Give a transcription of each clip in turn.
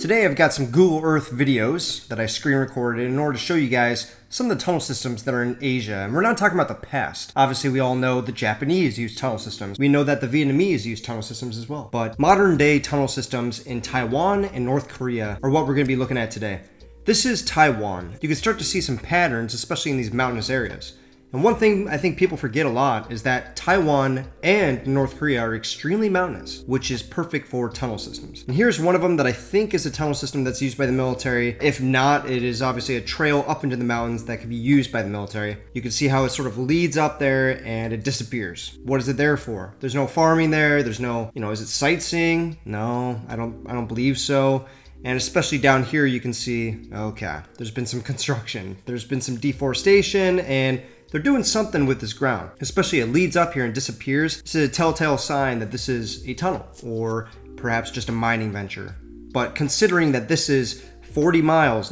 Today I've got some Google Earth videos that I screen recorded in order to show you guys some of the tunnel systems that are in Asia. And we're not talking about the past. Obviously we all know the Japanese use tunnel systems. We know that the Vietnamese use tunnel systems as well. But modern day tunnel systems in Taiwan and North Korea are what we're going to be looking at today. This is Taiwan. You can start to see some patterns, especially in these mountainous areas. And one thing I think people forget a lot is that Taiwan and North Korea are extremely mountainous, which is perfect for tunnel systems. And here's one of them that I think is a tunnel system that's used by the military. If not, it is obviously a trail up into the mountains that can be used by the military. You can see how it sort of leads up there and it disappears. What is it there for? There's no farming there. There's no, is it sightseeing? No, I don't believe so. And especially down here, you can see, okay, there's been some construction. There's been some deforestation, and they're doing something with this ground. Especially it leads up here and disappears. This is a telltale sign that this is a tunnel or perhaps just a mining venture. But considering that this is 30 miles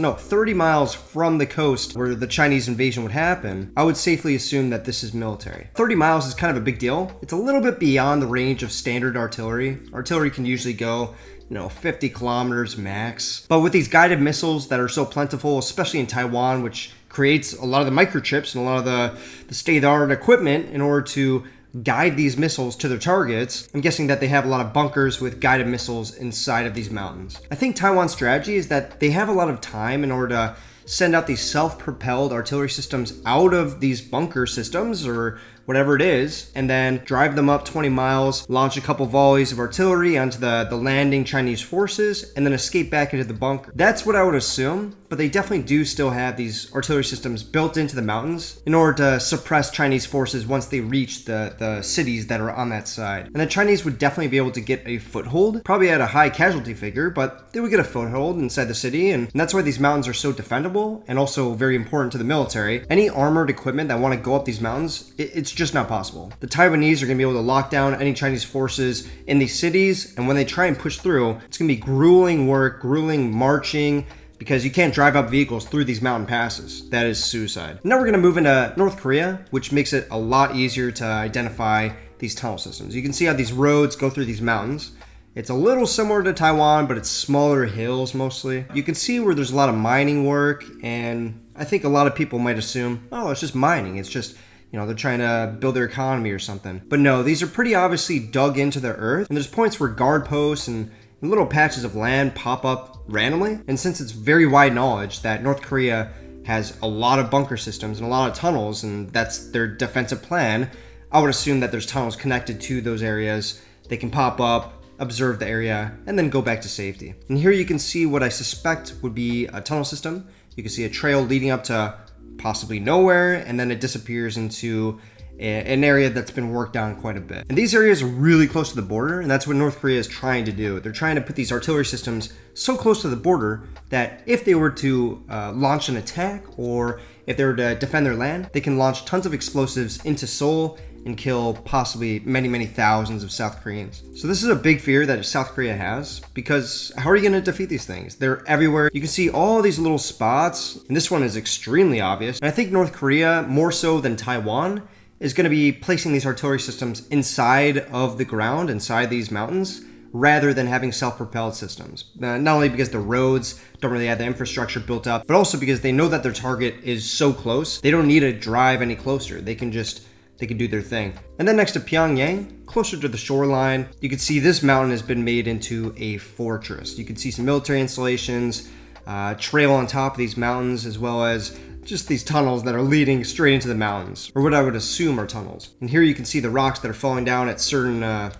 from the coast where the Chinese invasion would happen, I would safely assume that this is military. 30 miles is kind of a big deal. It's a little bit beyond the range of standard artillery. Artillery can usually go 50 kilometers max. But with these guided missiles that are so plentiful, especially in Taiwan, which creates a lot of the microchips and a lot of the state-of-the-art equipment in order to guide these missiles to their targets, I'm guessing that they have a lot of bunkers with guided missiles inside of these mountains. I think Taiwan's strategy is that they have a lot of time in order to send out these self-propelled artillery systems out of these bunker systems or whatever it is, and then drive them up 20 miles, launch a couple volleys of artillery onto the landing Chinese forces, and then escape back into the bunker. That's what I would assume, but they definitely do still have these artillery systems built into the mountains in order to suppress Chinese forces once they reach the cities that are on that side. And the Chinese would definitely be able to get a foothold, probably at a high casualty figure, but they would get a foothold inside the city, and that's why these mountains are so defendable and also very important to the military. Any armored equipment that want to go up these mountains, it's just not possible. The Taiwanese are going to be able to lock down any Chinese forces in these cities, and when they try and push through, it's going to be grueling work, grueling marching, because you can't drive up vehicles through these mountain passes. That is suicide. Now we're going to move into North Korea, which makes it a lot easier to identify these tunnel systems. You can see how these roads go through these mountains. It's a little similar to Taiwan, but it's smaller hills mostly. You can see where there's a lot of mining work, and I think a lot of people might assume, oh, it's just mining. It's just they're trying to build their economy or something. But no, these are pretty obviously dug into the earth. And there's points where guard posts and little patches of land pop up randomly. And since it's very wide knowledge that North Korea has a lot of bunker systems and a lot of tunnels, and that's their defensive plan, I would assume that there's tunnels connected to those areas. They can pop up, observe the area, and then go back to safety. And here you can see what I suspect would be a tunnel system. You can see a trail leading up to possibly nowhere, and then it disappears into an area that's been worked on quite a bit. And these areas are really close to the border, and that's what North Korea is trying to do. They're trying to put these artillery systems so close to the border that if they were to launch an attack, or if they were to defend their land, they can launch tons of explosives into Seoul and kill possibly many, many thousands of South Koreans. So this is a big fear that South Korea has, because how are you going to defeat these things? They're everywhere. You can see all these little spots, and this one is extremely obvious. And I think North Korea, more so than Taiwan, is going to be placing these artillery systems inside of the ground, inside these mountains, rather than having self-propelled systems. Not only because the roads don't really have the infrastructure built up, but also because they know that their target is so close, they don't need to drive any closer. They can do their thing. And then next to Pyongyang, closer to the shoreline, you can see this mountain has been made into a fortress. You can see some military installations, trail on top of these mountains, as well as just these tunnels that are leading straight into the mountains, or what I would assume are tunnels. And here you can see the rocks that are falling down at certain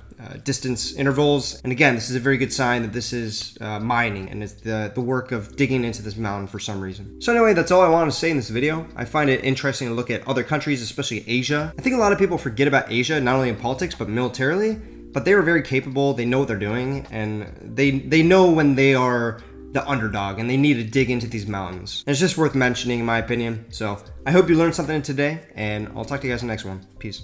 distance intervals. And again, this is a very good sign that this is mining, and it's the work of digging into this mountain for some reason. So anyway, that's all I want to say in this video. I find it interesting to look at other countries, especially Asia. I think a lot of people forget about Asia, not only in politics, but militarily. But they are very capable, they know what they're doing, and they know when they are the underdog and they need to dig into these mountains. And it's just worth mentioning in my opinion. So I hope you learned something today, and I'll talk to you guys in the next one. Peace.